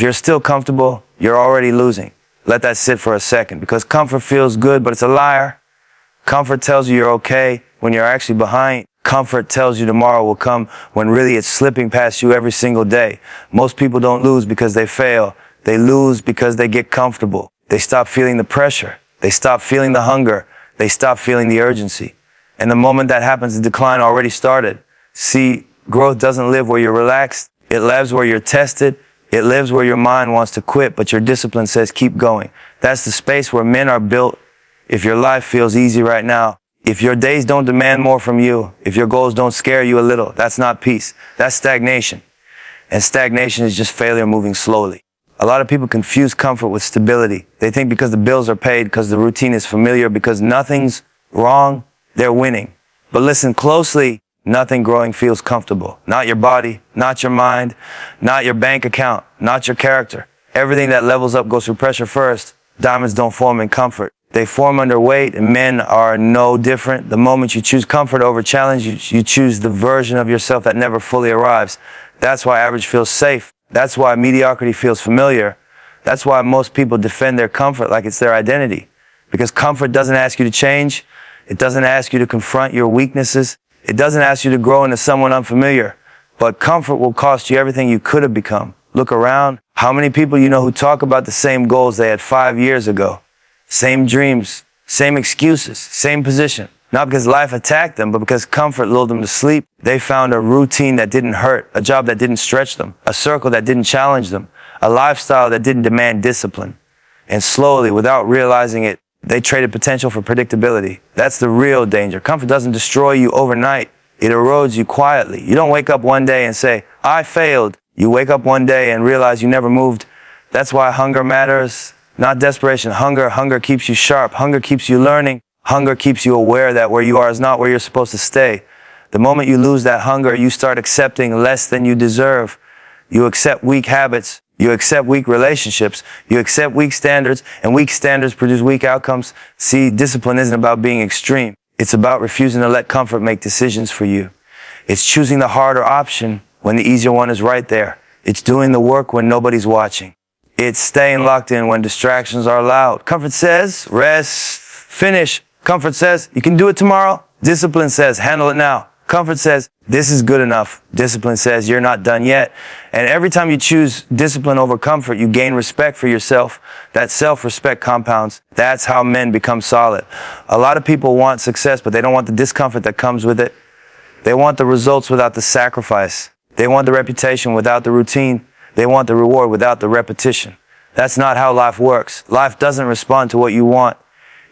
you're still comfortable, you're already losing. Let that sit for a second, because comfort feels good, but it's a liar. Comfort tells you you're okay when you're actually behind. Comfort tells you tomorrow will come when really it's slipping past you every single day. Most people don't lose because they fail. They lose because they get comfortable. They stop feeling the pressure. They stop feeling the hunger. They stop feeling the urgency. And the moment that happens, the decline already started. See, growth doesn't live where you're relaxed. It lives where you're tested. It lives where your mind wants to quit, but your discipline says keep going. That's the space where men are built. If your life feels easy right now, if your days don't demand more from you, if your goals don't scare you a little, that's not peace. That's stagnation. And stagnation is just failure moving slowly. A lot of people confuse comfort with stability. They think because the bills are paid, because the routine is familiar, because nothing's wrong, they're winning. But listen closely, nothing growing feels comfortable. Not your body, not your mind, not your bank account, not your character. Everything that levels up goes through pressure first. Diamonds don't form in comfort. They form under weight, and men are no different. The moment you choose comfort over challenge, you choose the version of yourself that never fully arrives. That's why average feels safe. That's why mediocrity feels familiar. That's why most people defend their comfort like it's their identity. Because comfort doesn't ask you to change. It doesn't ask you to confront your weaknesses. It doesn't ask you to grow into someone unfamiliar. But comfort will cost you everything you could have become. Look around. How many people you know who talk about the same goals they had 5 years ago? Same dreams, same excuses, same position. Not because life attacked them, but because comfort lulled them to sleep. They found a routine that didn't hurt, a job that didn't stretch them, a circle that didn't challenge them, a lifestyle that didn't demand discipline. And slowly, without realizing it, they traded potential for predictability. That's the real danger. Comfort doesn't destroy you overnight. It erodes you quietly. You don't wake up one day and say, I failed. You wake up one day and realize you never moved. That's why hunger matters. Not desperation. Hunger keeps you sharp. Hunger keeps you learning. Hunger keeps you aware that where you are is not where you're supposed to stay. The moment you lose that hunger, you start accepting less than you deserve. You accept weak habits. You accept weak relationships. You accept weak standards, and weak standards produce weak outcomes. See, discipline isn't about being extreme. It's about refusing to let comfort make decisions for you. It's choosing the harder option when the easier one is right there. It's doing the work when nobody's watching. It's staying locked in when distractions are loud. Comfort says, rest, finish. Comfort says, you can do it tomorrow. Discipline says, handle it now. Comfort says, this is good enough. Discipline says, you're not done yet. And every time you choose discipline over comfort, you gain respect for yourself. That self-respect compounds. That's how men become solid. A lot of people want success, but they don't want the discomfort that comes with it. They want the results without the sacrifice. They want the reputation without the routine. They want the reward without the repetition. That's not how life works. Life doesn't respond to what you want.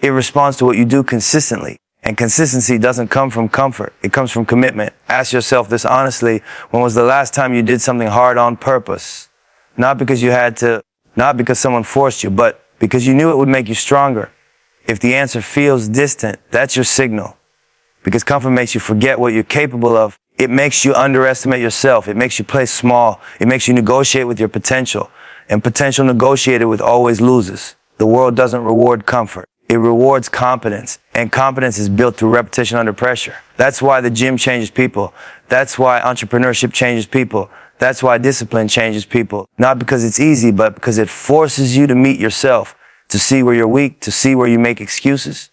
It responds to what you do consistently. And consistency doesn't come from comfort. It comes from commitment. Ask yourself this honestly. When was the last time you did something hard on purpose? Not because you had to, not because someone forced you, but because you knew it would make you stronger. If the answer feels distant, that's your signal. Because comfort makes you forget what you're capable of. It makes you underestimate yourself. It makes you play small. It makes you negotiate with your potential. And potential negotiated with always loses. The world doesn't reward comfort. It rewards competence. And competence is built through repetition under pressure. That's why the gym changes people. That's why entrepreneurship changes people. That's why discipline changes people. Not because it's easy, but because it forces you to meet yourself. To see where you're weak. To see where you make excuses.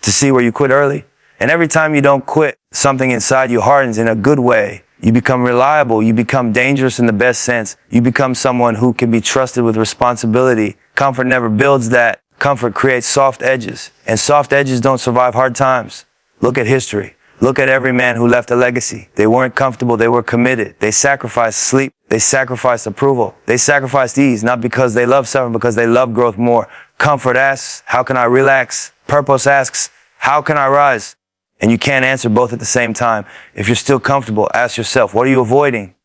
To see where you quit early. And every time you don't quit, something inside you hardens in a good way. You become reliable. You become dangerous in the best sense. You become someone who can be trusted with responsibility. Comfort never builds that. Comfort creates soft edges. And soft edges don't survive hard times. Look at history. Look at every man who left a legacy. They weren't comfortable. They were committed. They sacrificed sleep. They sacrificed approval. They sacrificed ease, not because they love suffering, because they love growth more. Comfort asks, how can I relax? Purpose asks, how can I rise? And you can't answer both at the same time. If you're still comfortable, ask yourself, what are you avoiding?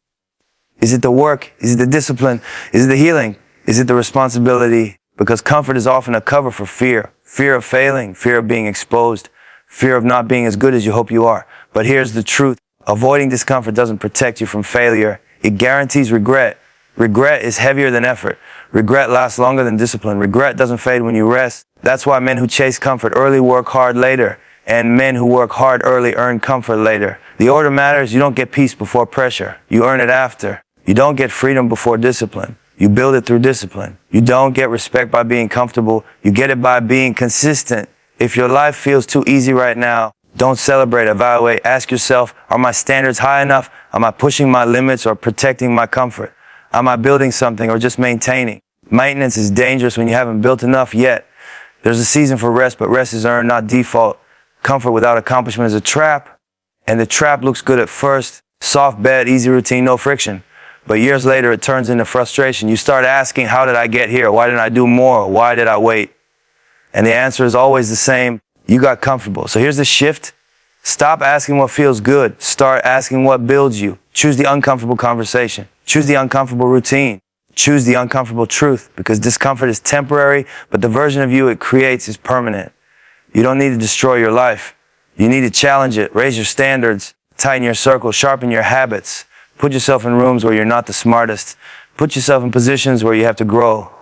Is it the work? Is it the discipline? Is it the healing? Is it the responsibility? Because comfort is often a cover for fear. Fear of failing, fear of being exposed, fear of not being as good as you hope you are. But here's the truth. Avoiding discomfort doesn't protect you from failure. It guarantees regret. Regret is heavier than effort. Regret lasts longer than discipline. Regret doesn't fade when you rest. That's why men who chase comfort early work hard later. And men who work hard early earn comfort later. The order matters. You don't get peace before pressure. You earn it after. You don't get freedom before discipline. You build it through discipline. You don't get respect by being comfortable. You get it by being consistent. If your life feels too easy right now, don't celebrate, evaluate, ask yourself, are my standards high enough? Am I pushing my limits or protecting my comfort? Am I building something or just maintaining? Maintenance is dangerous when you haven't built enough yet. There's a season for rest, but rest is earned, not default. Comfort without accomplishment is a trap, and the trap looks good at first. Soft bed, easy routine, no friction. But years later, it turns into frustration. You start asking, how did I get here? Why didn't I do more? Why did I wait? And the answer is always the same. You got comfortable. So here's the shift. Stop asking what feels good. Start asking what builds you. Choose the uncomfortable conversation. Choose the uncomfortable routine. Choose the uncomfortable truth, because discomfort is temporary, but the version of you it creates is permanent. You don't need to destroy your life. You need to challenge it, raise your standards, tighten your circle, sharpen your habits. Put yourself in rooms where you're not the smartest. Put yourself in positions where you have to grow.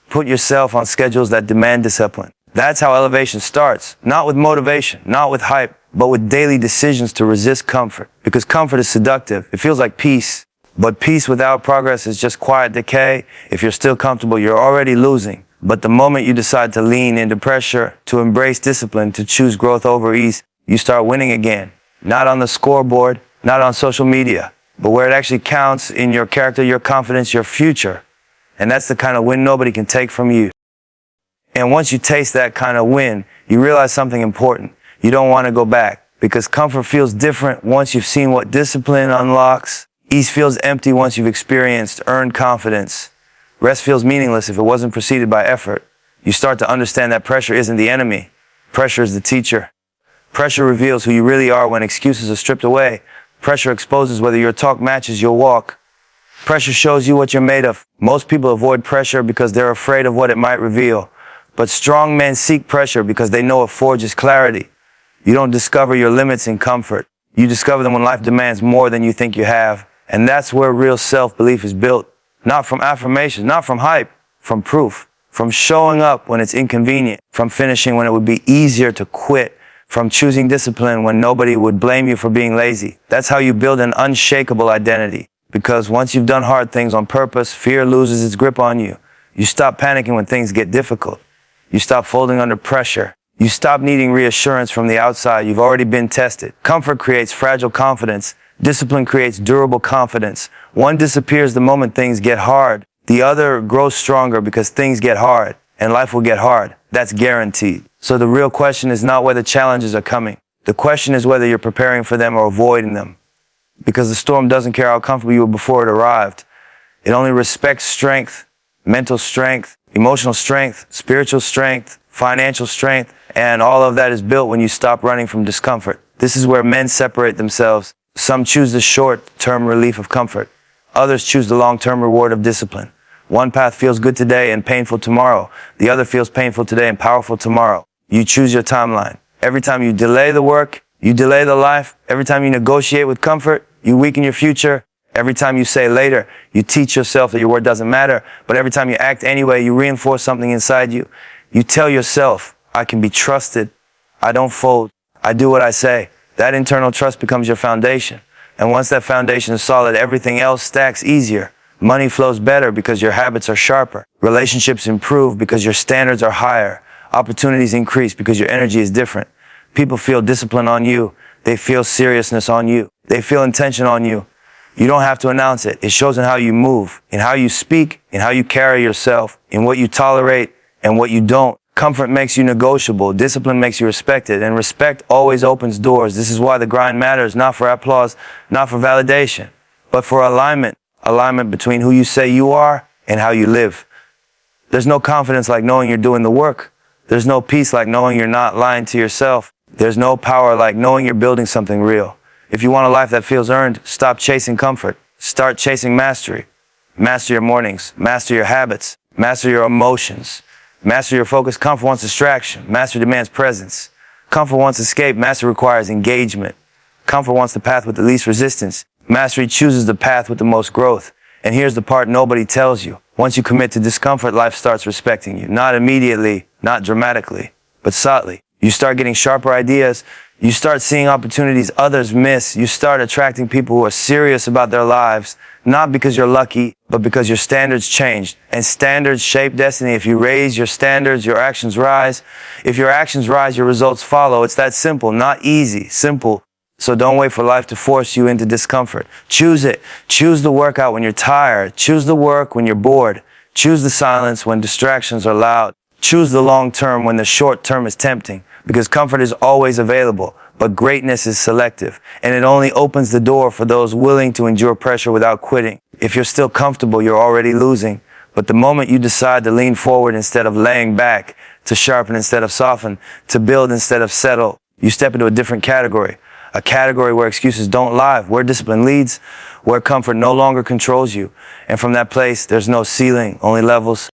Put yourself on schedules that demand discipline. That's how elevation starts. Not with motivation, not with hype, but with daily decisions to resist comfort. Because comfort is seductive. It feels like peace. But peace without progress is just quiet decay. If you're still comfortable, you're already losing. But the moment you decide to lean into pressure, to embrace discipline, to choose growth over ease, you start winning again. Not on the scoreboard, not on social media, but where it actually counts in your character, your confidence, your future. And that's the kind of win nobody can take from you. And once you taste that kind of win, you realize something important. You don't want to go back, because comfort feels different once you've seen what discipline unlocks. Ease feels empty once you've experienced earned confidence. Rest feels meaningless if it wasn't preceded by effort. You start to understand that pressure isn't the enemy. Pressure is the teacher. Pressure reveals who you really are when excuses are stripped away. Pressure exposes whether your talk matches your walk. Pressure shows you what you're made of. Most people avoid pressure because they're afraid of what it might reveal. But strong men seek pressure because they know it forges clarity. You don't discover your limits in comfort. You discover them when life demands more than you think you have. And that's where real self-belief is built. Not from affirmation, not from hype, from proof. From showing up when it's inconvenient. From finishing when it would be easier to quit. From choosing discipline when nobody would blame you for being lazy. That's how you build an unshakable identity. Because once you've done hard things on purpose, fear loses its grip on you. You stop panicking when things get difficult. You stop folding under pressure. You stop needing reassurance from the outside. You've already been tested. Comfort creates fragile confidence. Discipline creates durable confidence. One disappears the moment things get hard. The other grows stronger because things get hard. And life will get hard. That's guaranteed. So the real question is not whether challenges are coming. The question is whether you're preparing for them or avoiding them. Because the storm doesn't care how comfortable you were before it arrived. It only respects strength, mental strength, emotional strength, spiritual strength, financial strength, and all of that is built when you stop running from discomfort. This is where men separate themselves. Some choose the short-term relief of comfort. Others choose the long-term reward of discipline. One path feels good today and painful tomorrow. The other feels painful today and powerful tomorrow. You choose your timeline. Every time you delay the work, you delay the life. Every time you negotiate with comfort, you weaken your future. Every time you say later, you teach yourself that your word doesn't matter. But every time you act anyway, you reinforce something inside you. You tell yourself, I can be trusted. I don't fold. I do what I say. That internal trust becomes your foundation. And once that foundation is solid, everything else stacks easier. Money flows better because your habits are sharper. Relationships improve because your standards are higher. Opportunities increase because your energy is different. People feel discipline on you. They feel seriousness on you. They feel intention on you. You don't have to announce it. It shows in how you move, in how you speak, in how you carry yourself, in what you tolerate and what you don't. Comfort makes you negotiable. Discipline makes you respected. And respect always opens doors. This is why the grind matters, not for applause, not for validation, but for alignment. Alignment between who you say you are and how you live. There's no confidence like knowing you're doing the work. There's no peace like knowing you're not lying to yourself. There's no power like knowing you're building something real. If you want a life that feels earned, stop chasing comfort. Start chasing mastery. Master your mornings. Master your habits. Master your emotions. Master your focus. Comfort wants distraction. Master demands presence. Comfort wants escape. Master requires engagement. Comfort wants the path with the least resistance. Mastery chooses the path with the most growth. And here's the part nobody tells you. Once you commit to discomfort, life starts respecting you. Not immediately, not dramatically, but subtly. You start getting sharper ideas. You start seeing opportunities others miss. You start attracting people who are serious about their lives, not because you're lucky, but because your standards changed. And standards shape destiny. If you raise your standards, your actions rise. If your actions rise, your results follow. It's that simple, not easy, simple. So don't wait for life to force you into discomfort. Choose it. Choose the workout when you're tired. Choose the work when you're bored. Choose the silence when distractions are loud. Choose the long term when the short term is tempting. Because comfort is always available, but greatness is selective. And it only opens the door for those willing to endure pressure without quitting. If you're still comfortable, you're already losing. But the moment you decide to lean forward instead of laying back, to sharpen instead of soften, to build instead of settle, you step into a different category. A category where excuses don't lie, where discipline leads, where comfort no longer controls you. And from that place, there's no ceiling, only levels.